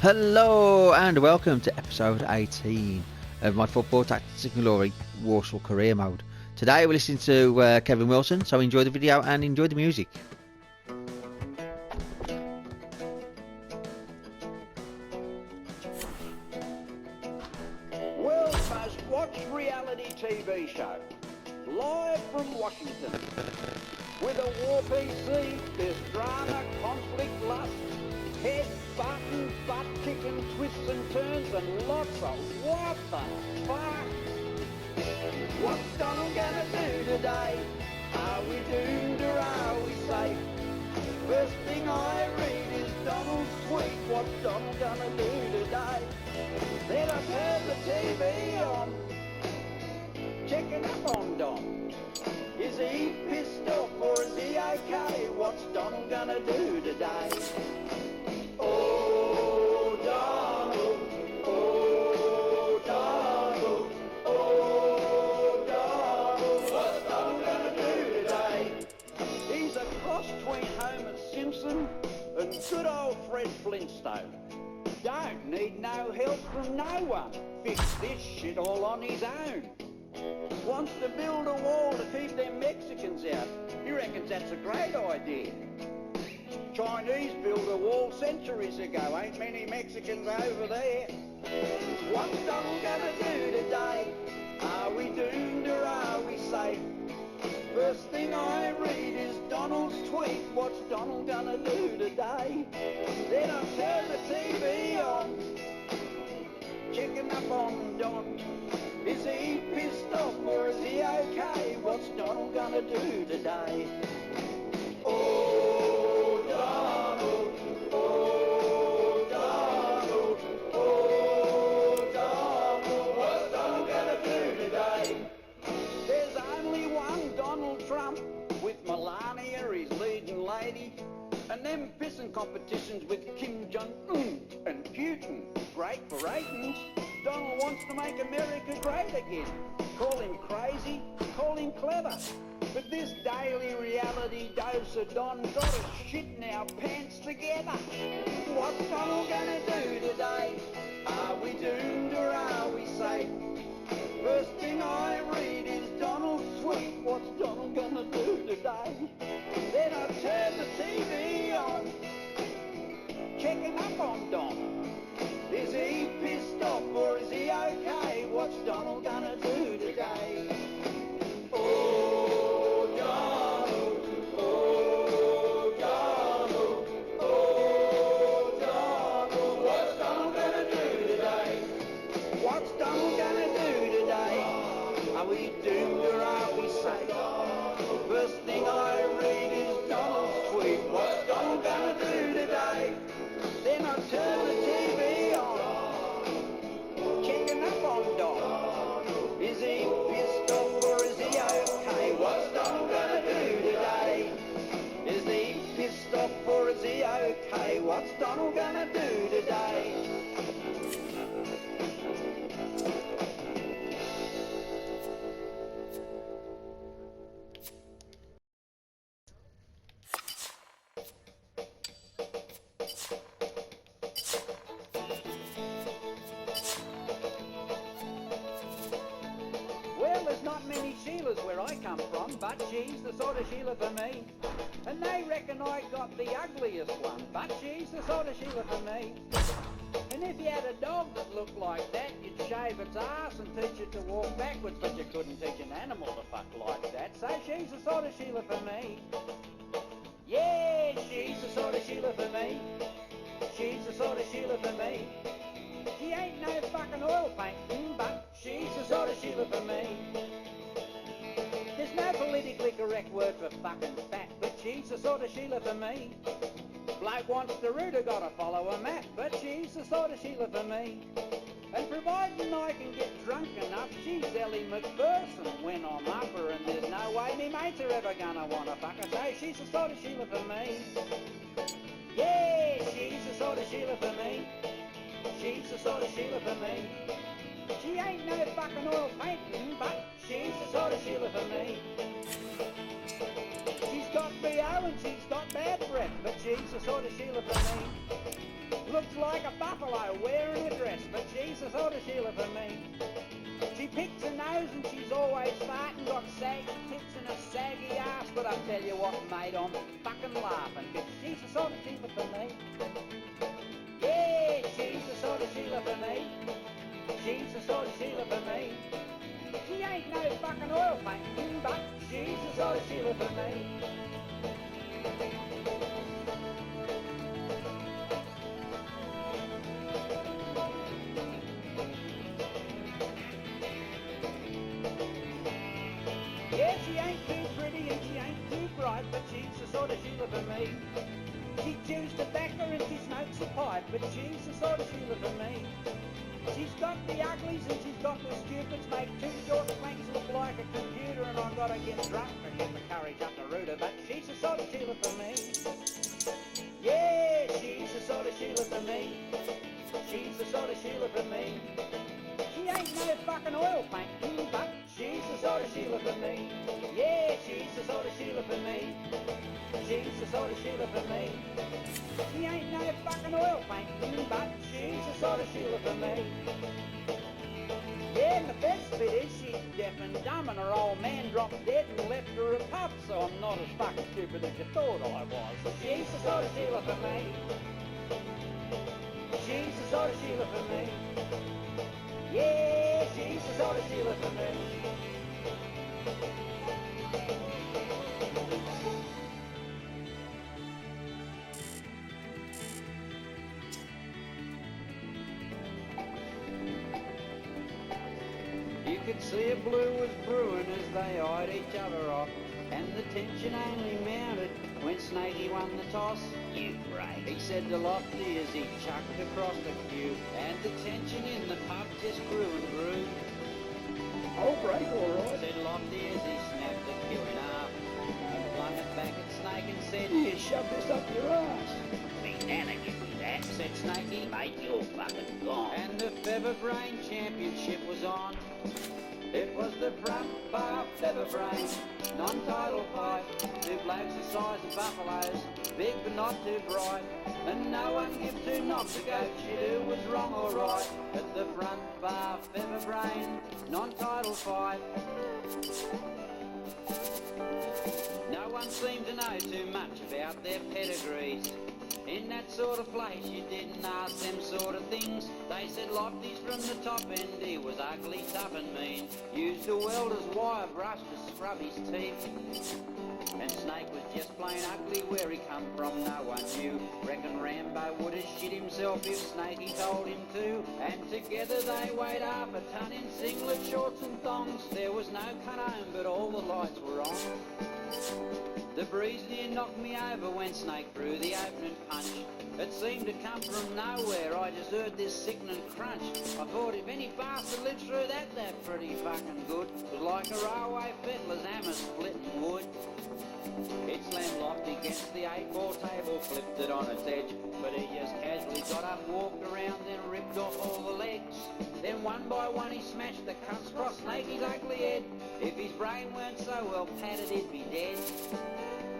Hello and welcome to episode 18 of my Football Tactics and Glory Walsall career mode. Today we're listening to Kevin Wilson, so enjoy the video and enjoy the music. World's most watched reality TV show, live from Washington. With a war PC, there's drama, conflict, lust, head, button, butt kicking, twists and turns, and lots of what the fuck? What's Donald gonna do today? Are we doomed or are we safe? First thing I read is Donald's tweet. What's Donald gonna do today? Then I turn the TV on, checking up on Don. Is he pissed off or is he okay? What's Donald gonna do today? Oh, Donald, oh, Donald, oh, Donald, what's Donald gonna do today? He's a cross between Homer Simpson and good old Fred Flintstone. Don't need no help from no one. Fix this shit all on his own. Wants to build a wall to keep them Mexicans out. He reckons that's a great idea. Chinese built a wall centuries ago. Ain't many Mexicans over there. What's Donald gonna do today? Are we doomed or are we safe? First thing I read is Donald's tweet. What's Donald gonna do today? Then I turn the TV on, checking up on Don. Is he pissed off or is he okay? What's Donald gonna do today? Oh, Donald, oh, Donald, oh, Donald, what's Donald gonna do today? There's only one Donald Trump, with Melania, his leading lady, and them pissing competitions with Kim Jong-un and Putin. Great for ratings. Donald wants to make America great again. Call him crazy, call him clever. But this daily reality dose of Don got us shitting our pants together. What's Donald gonna do today? Are we doomed or are we safe? First thing I read is Donald's tweet. What's Donald gonna do today? Then I turn the TV on, checking up on Don. Is he pissed off or is he okay? What's Donald gonna do today? Oh, Donald, oh, Donald, oh, Donald, what's Donald gonna do today? What's Donald gonna do today? Are we doomed or are we safe? First thing I read is Donald's tweet. What's Donald gonna do today? Then I turn the TV on, checking up on Don. Is he pissed off or is he okay? What's Donald gonna do today? Is he pissed off or is he okay? What's Donald gonna do today? Well, there's not many Sheilas where I come from, but she's the sort of Sheila for me. And they reckon I got the ugliest one, but she's the sort of Sheila for me. And if you had a dog that looked like that, you'd shave its ass and teach it to walk backwards, but you couldn't teach an animal to fuck like that. So she's the sort of Sheila for me. Yeah, she's the sort of Sheila for me. She's the sort of Sheila for me. She ain't no fucking oil painting, but she's the sort of Sheila for me. There's no politically correct word for fucking fat, but she's the sort of Sheila for me. Bloke wants to root, I gotta follow a map, but she's the sort of Sheila for me. And providing I can get drunk enough, she's Ellie McPherson when I'm up her, and there's no way me mates are ever gonna wanna fuck her, so she's the sort of Sheila for me. Yeah, she's the sort of Sheila for me. She's the sort of Sheila for me. She ain't no fucking oil painting, but she's the sort of Sheila for me. She's got BO and she's got bad breath, but she's the sort of Sheila for me. looks like a buffalo wearing a dress, but she's the sort of Sheila for me. She picks her nose and she's always farting, got saggy tits and a saggy ass, but I tell you what, mate, I'm fucking laughing, cause she's the sort of Sheila for me. Yeah, she's the sort of Sheila for me. She's the sort of Sheila for me. She ain't no fucking oil painting, but she's the sort of Sheila for me. Yeah, she ain't too pretty and she ain't too bright, but she's the sort of Sheila for me. She chews tobacco and she smokes a pipe, but she's the sort of Sheila for me. She's got the uglies and she's got the stupids, make two short planks look like a computer, and I've got to get drunk and get the courage up the rooter, but she's the sort of Sheila for me. Yeah, she's the sort of Sheila for me. She's the sort of Sheila for me. She ain't no fucking oil painting, but she's the sort of Sheila for me. Yeah, she's the sort of Sheila for me. She's the sort of Sheila for me. She ain't no fucking oil painting, but she's the sort of Sheila for me. Yeah, and the best bit is she's deaf and dumb, and her old man dropped dead and left her a pup, so I'm not as fucking stupid as you thought I was. She's the sort of Sheila for me. She's the sort of Sheila for me. Yeah, she's the sort of Sheila for me. You could see a blue was brewing as they eyed each other off, and the tension only mounted when Snakey won the toss. You great, he said to Lofty as he chucked across the queue, and the tension in the pub just grew and grew. I'll break all right, Said Lofty as he snapped the queue in half, and flung it back at Snake and said, you shove this up your ass. "Me Nana give me that," said Snakey. "Mate, you're fucking gone." And the Feather Brain Championship was on. It was the front bar Feather Brain, non-title fight. Two blokes the size of buffaloes, big but not too bright. And no one give two knocks a goat shit who was wrong or right. At the front bar Feather Brain, non-title fight. No one seemed to know too much about their pedigrees. In that sort of place you didn't ask them sort of things. They said Lofty's from the top end, he was ugly, tough and mean. Used a welder's wire brush to scrub his teeth. And Snake was just plain ugly, where he come from no one knew. Reckon Rambo would have shit himself if Snakey told him to. And together they weighed half a ton in singlet, shorts and thongs. There was no cut home, but all the lights were on. The breeze near knocked me over when Snake threw the opening punch. It seemed to come from nowhere, I just heard this sickening crunch. I thought if any bastard lived through that pretty fucking good. It was like a railway fiddler's hammer splitting wood. It slammed Lofty against the 8-ball table, flipped it on its edge. But he just casually got up, walked around, then ripped off all the legs. Then one by one he smashed the cuts across Snakey's ugly head. If his brain weren't so well padded, he'd be dead.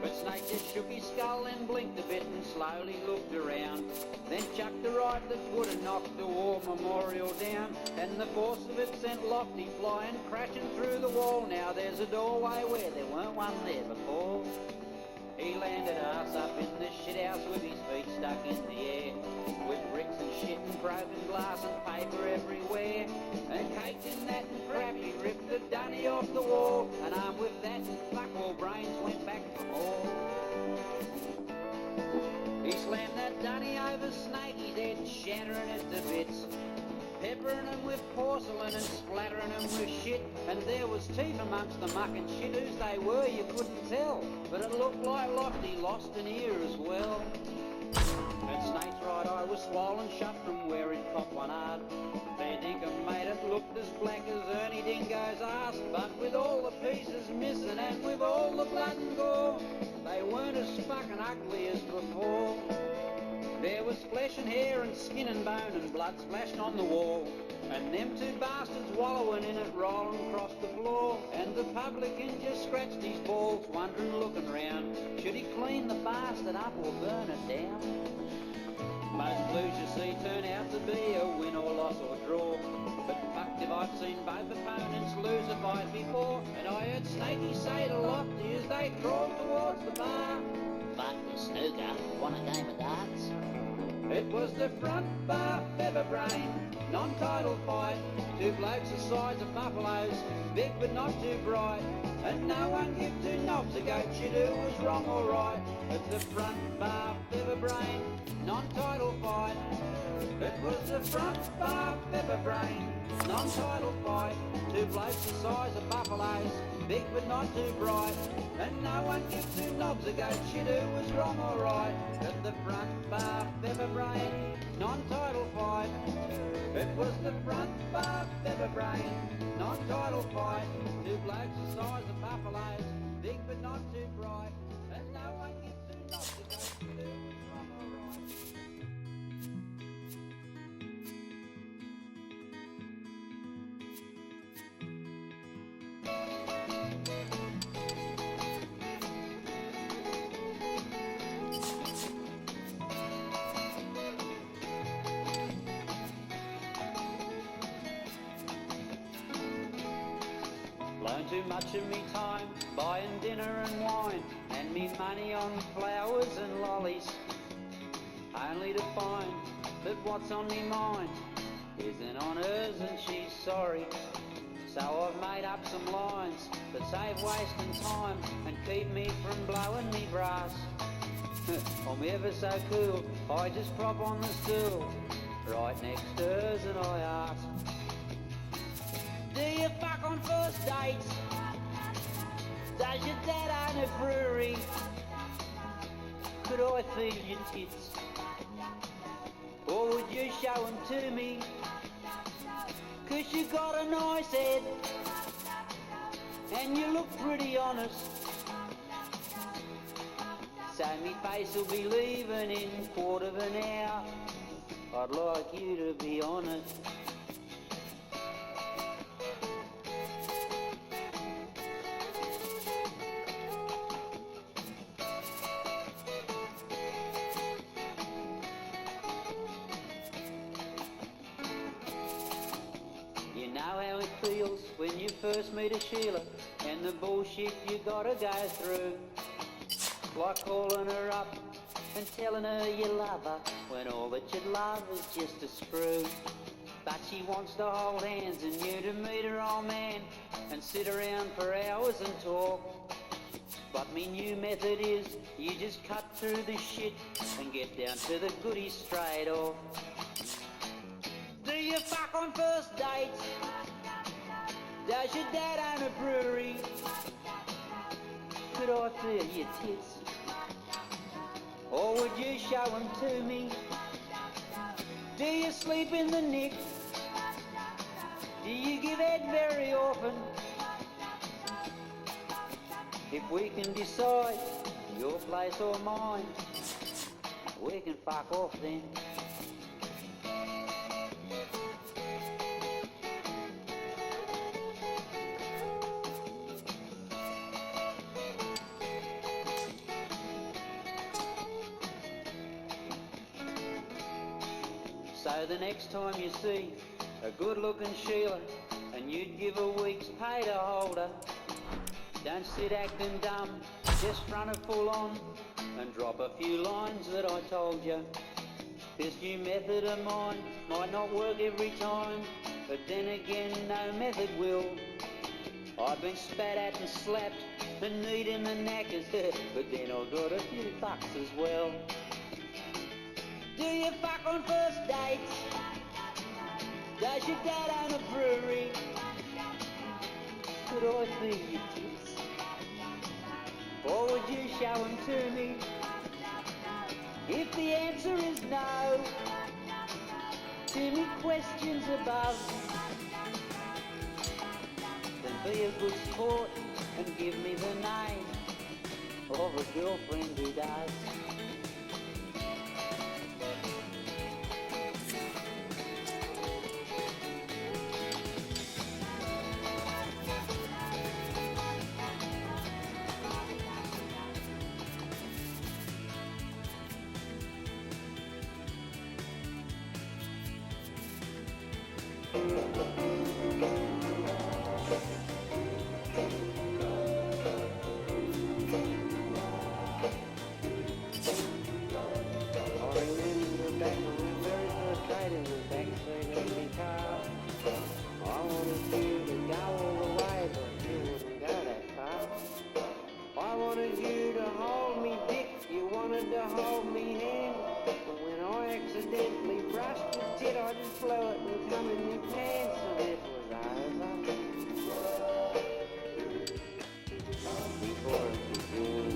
But Snake just shook his skull and blinked a bit and slowly looked around. Then chucked a right that would have knocked the war memorial down. And the force of it sent Lofty flying, crashing through the wall. Now there's a doorway where there weren't one there before. He landed arse up in the shithouse with his feet stuck in the air, with bricks and shit and broken glass and paper everywhere. And caked in that and crap, he ripped the dunny off the wall. And armed with that, fuck all brains went back for more. He slammed that dunny over Snakey's head, shattering it to bits, peppering him with porcelain and splattering him with shit. And there was teeth amongst the muck and shit. Whose they were you couldn't tell, but it looked like Lofty lost an ear as well. And Snake's right eye was swollen shut from where he'd copped one hard. Fair dinkum made it look as black as Ernie Dingo's ass. But with all the pieces missing and with all the blood and gore, they weren't as fucking ugly as before. There was flesh and hair and skin and bone and blood splashed on the wall. And them two bastards wallowing in it, rolling across the floor. And the publican just scratched his balls, wondering, looking round, should he clean the bastard up or burn it down? Most blues you see turn out to be a win or loss or draw. But fucked if I've seen both opponents lose a fight before. And I heard Snakey say to Lofty as they crawled towards the bar, But the snooker won a game of darts. it was the front bar featherbrain, non-title fight. Two blokes the size of buffaloes, big but not too bright. And no one give two knobs a goat shit who was wrong or right. At the front bar featherbrain, non-title fight. It was the front bar featherbrain, non-title fight. Two blokes the size of buffaloes, big but not too bright. And no one gives two knobs a goat shit who was wrong or right. At the front bar featherbrain, non-title fight. It was the front bar featherbrain, non-title fight. Two blokes the size of buffaloes, big but not too bright. And no one gives two knobs a goat shit who was wrong or right. Blown too much of me time buying dinner and wine, and me money on flowers and lollies, only to find that what's on me mind isn't on hers and she's sorry. So I've made up some lines that save wasting time and keep me from blowing me brass. I'm ever so cool, I just prop on the stool right next to hers and I ask, do you fuck on first dates? Does your dad own a brewery? Could I feel your tits? Or would you show them to me? 'Cause you got a nice head and you look pretty honest. So me face will be leaving in quarter of an hour. I'd like you to be honest. You know how it feels when you first meet a Sheila and the bullshit you gotta go through. Like calling her up and telling her you love her when all that you love is just a screw. But she wants to hold hands and you to meet her old man and sit around for hours and talk. But me new method is you just cut through the shit and get down to the goodies straight off. Do you fuck on first dates? Does your dad own a brewery? Could I feel your tits? Or would you show them to me? Do you sleep in the nick? Do you give head very often? If we can decide your place or mine, we can fuck off then. So the next time you see a good-looking Sheila and you'd give a week's pay to hold her, don't sit acting dumb, just run her full on and drop a few lines that I told you. This new method of mine might not work every time, but then again no method will. I've been spat at and slapped and kneed in the knackers, but then I got a few bucks as well. Do you fuck on first dates? Does your dad own a brewery? Could I feel your tits? Or would you show them to me? If the answer is no to me questions above, then be a good sport and give me the name of a girlfriend who does. hold me hand. But when I accidentally brushed your tit, I just blew it and come in your pants, and it was over. Before it began.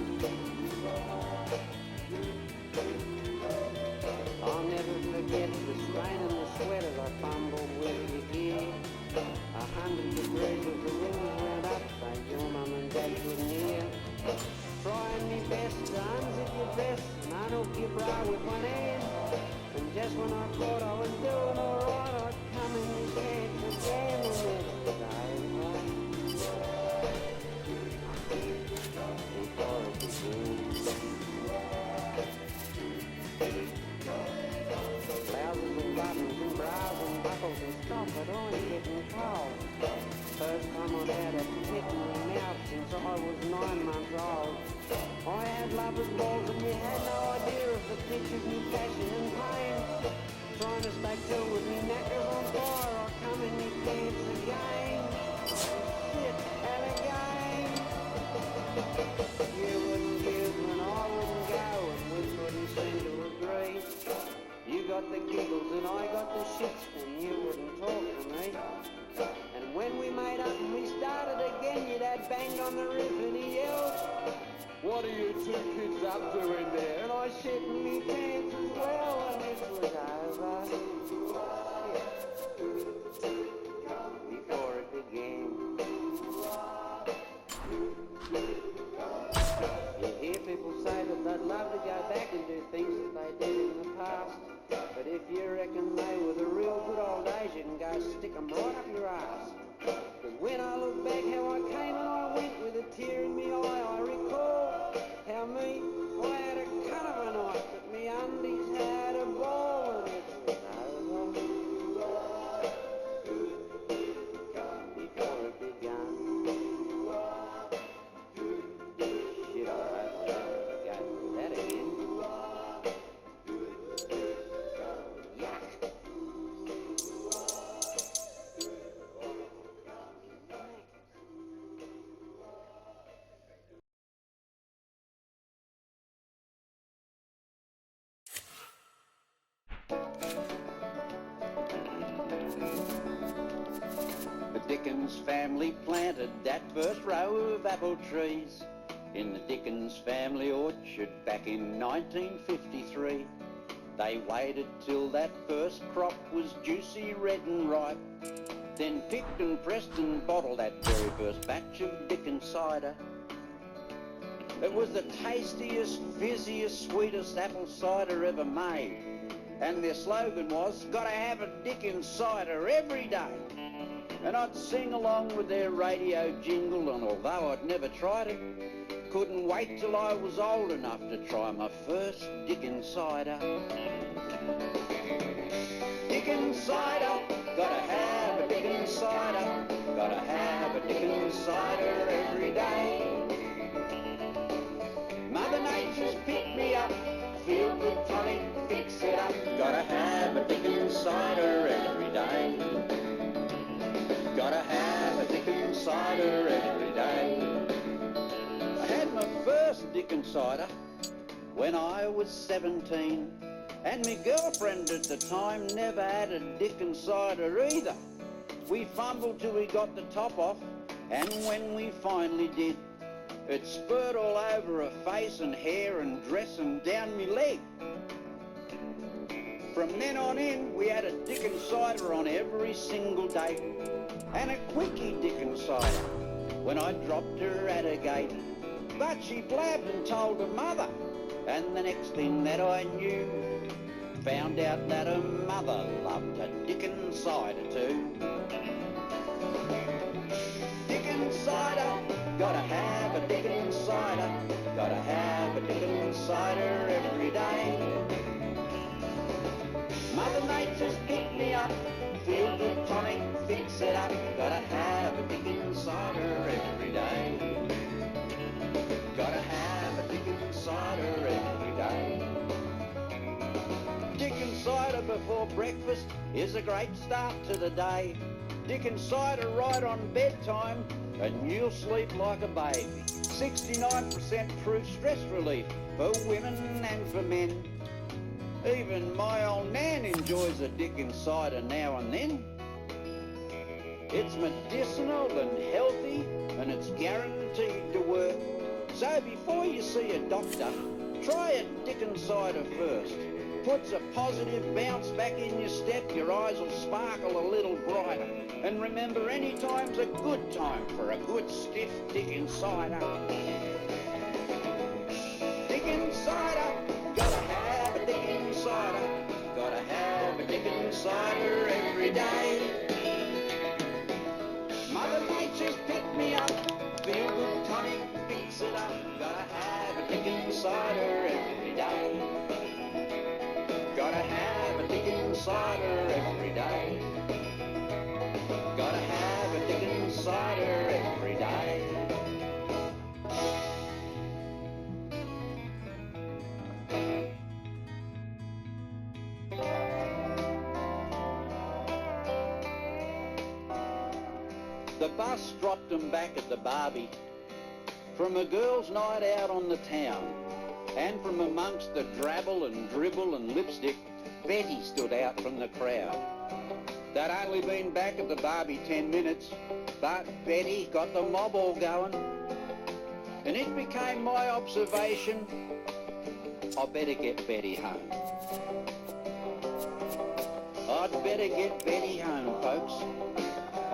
I'll never forget the strain and the sweat as I fumbled with your gear. 100 degrees as the winds went up, but your mum and dad couldn't hear. Trying me best to unzip your vest and unhook your bra with one hand. And just when I thought I was doing alright, I'd come in your pants again, and it was over. Before it began. Blouses and buttons and bras and buckles and stuff, but I'm getting cold. First time I've had a tit in my mouth since I was 9 months old. I had lovers' balls and you had no idea of the pictures me passion and pain. Trying to stay cool with me knackers on fire, I come in your pants again. Shit, and again. You wouldn't use when I wouldn't go, and we couldn't seem to agree. You got the giggles and I got the shits, and you wouldn't talk to me. And when we made up and we started again, your dad banged on the roof and he yelled, "What are you two kids up to in there?" And I shit in me pants as well, and it was over. Before it began. You hear people say that they'd love to go back and do things that they did in the past. But if you reckon they were the real good old days, you can go stick 'em right up your ass. But when I look back how I came and I went with a tear in me eye, I recall how I had a cut of a knife, but me undies had a ball, and it was over. Before it began. Shit, I hope I don't go through that again. The Dickens family planted that first row of apple trees in the Dickens family orchard back in 1953. They waited till that first crop was juicy, red and ripe, then picked and pressed and bottled that very first batch of Dickens cider. It was the tastiest, fizziest, sweetest apple cider ever made. And their slogan was, "Gotta have a Dickens cider every day." And I'd sing along with their radio jingle, and although I'd never tried it, couldn't wait till I was old enough to try my first Dickens cider. Dickens cider, gotta have a Dickens cider, gotta have a Dickens cider every day. Mother Nature's picked me up, feel good tonic, fix it up, gotta have a Dickens cider every day. Gotta have a Dickens cider every day. I had my first Dickens cider when I was 17, and my girlfriend at the time never had a Dickens cider either. We fumbled till we got the top off, and when we finally did, it spurred all over her face and hair and dress and down me leg. From then on in, we had a Dickens cider on every single day, and a quickie Dickens cider when I dropped her at a gate. But she blabbed and told her mother, and the next thing that I knew, found out that her mother loved a Dickens cider too. Dickens cider, gotta have a Dickens cider, gotta have a Dickens cider every day. Mother Nature's picked me up, feel good tonic, fix it up, gotta have a Dickens cider every day. Gotta have a Dickens cider every day. Dickens cider before breakfast is a great start to the day. Dickens cider right on bedtime and you'll sleep like a baby. 69% true stress relief for women and for men. Even my old nan enjoys a Dickens cider now and then. It's medicinal and healthy, and it's guaranteed to work. So before you see a doctor, try a Dickens cider first. Puts a positive bounce back in your step, your eyes will sparkle a little brighter. And remember, any time's a good time for a good stiff Dickens cider. Dickens cider, gotta have a Dickens cider. Gotta have a Dickens cider every day. Mother Nature's picked me up, feel good tonic, fix it up. Gotta have a Dickens cider every day. Gotta have a Dickens cider every day. Gotta have a Dickens cider every day. The bus dropped them back at the Barbie from a girls' night out on the town. And from amongst the drabble and dribble and lipstick, Betty stood out from the crowd. They'd only been back at the Barbie 10 minutes, but Betty got the mob all going. And it became my observation, I better get Betty home. I'd better get Betty home, folks.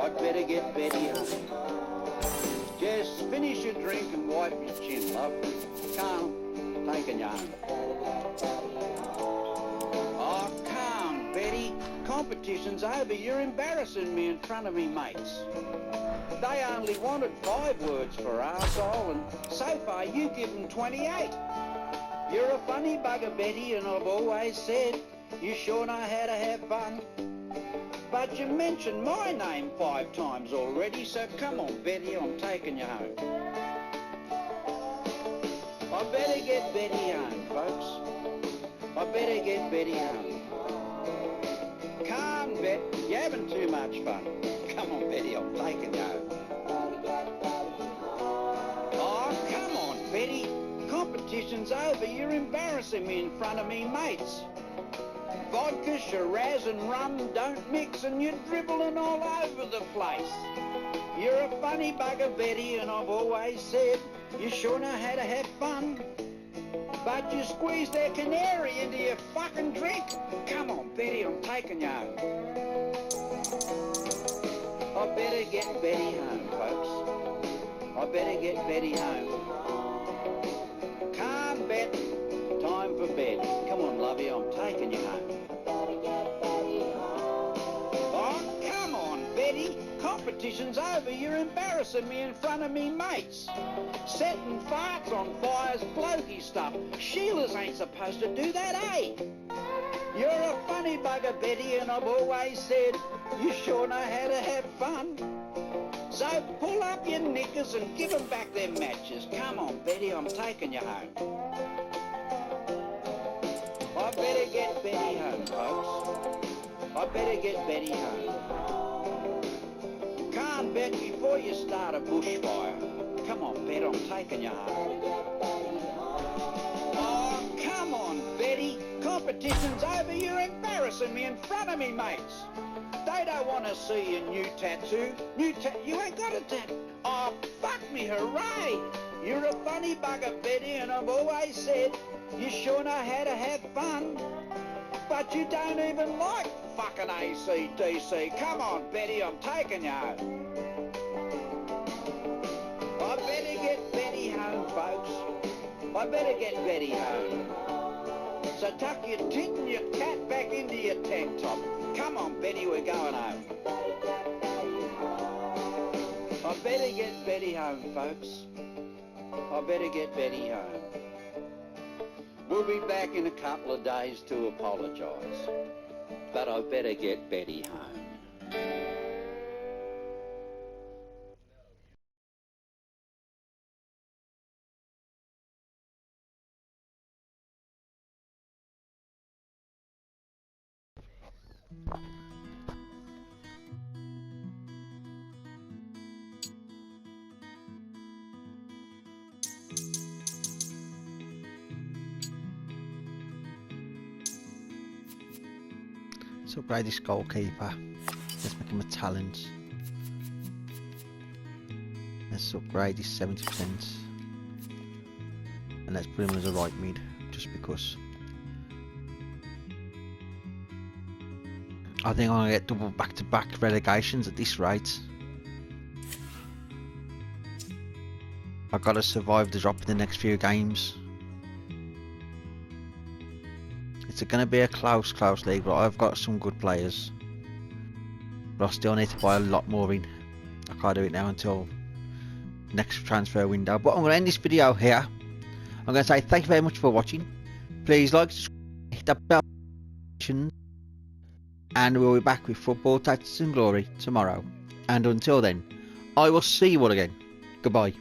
I'd better get Betty home. Just finish your drink and wipe your chin, love. Calm. Taking you home. Oh, calm, Betty. Competition's over. You're embarrassing me in front of me mates. They only wanted 5 words for arsehole, and so far you give them 28. You're a funny bugger, Betty, and I've always said you sure know how to have fun. But you mentioned my name 5 times already, so come on, Betty, I'm taking you home. I better get Betty home, folks. I better get Betty home. Come on, Bet, you're having too much fun. Come on, Betty, I'm taking you home. Oh, come on, Betty. Competition's over. You're embarrassing me in front of me mates. Vodka, Shiraz and rum don't mix, and you're dribbling all over the place. You're a funny bugger, Betty, and I've always said you sure know how to have fun. But you squeeze that canary into your fucking drink. Come on, Betty, I'm taking you home. I better get Betty home, folks. I better get Betty home. Come, Bet. Time for bed. Come on, lovey, I'm taking you home. Oh, come on, Betty. Competition's over. You're embarrassing me in front of me mates. Setting farts on fire's blokey stuff. Sheilas ain't supposed to do that, eh? You're a funny bugger, Betty, and I've always said you sure know how to have fun. So pull up your knickers and give them back their matches. Come on, Betty, I'm taking you home. I better get Betty home, folks. I better get Betty home. Can't bet before you start a bushfire. Come on, Bet, I'm taking you home. Oh, come on, Betty. Competition's over. You're embarrassing me in front of me mates. They don't want to see your new tattoo. You ain't got a tattoo. Oh, fuck me, hooray. You're a funny bugger, Betty, and I've always said you sure know how to have fun. But you don't even like fucking AC/DC. Come on, Betty, I'm taking you home. I better get Betty home, folks. I better get Betty home. So tuck your tit and your cat back into your tank top. Come on, Betty, we're going home. I better get Betty home, folks. I better get Betty home. We'll be back in a couple of days to apologise. But I better get Betty home. upgrade this goalkeeper. Let's make him a talent. Let's upgrade this 70%. And let's put him as a right mid, just because. I think I'm going to get double back-to-back relegations at this rate. I've got to survive the drop in the next few games. It's going to be a close league, but I've got some good players. But I still need to buy a lot more in. I can't do it now until next transfer window. But I'm going to end this video here. I'm going to say thank you very much for watching. Please like, subscribe, hit that bell notification, and we'll be back with Football Tactics and Glory tomorrow. And until then, I will see you all again. Goodbye.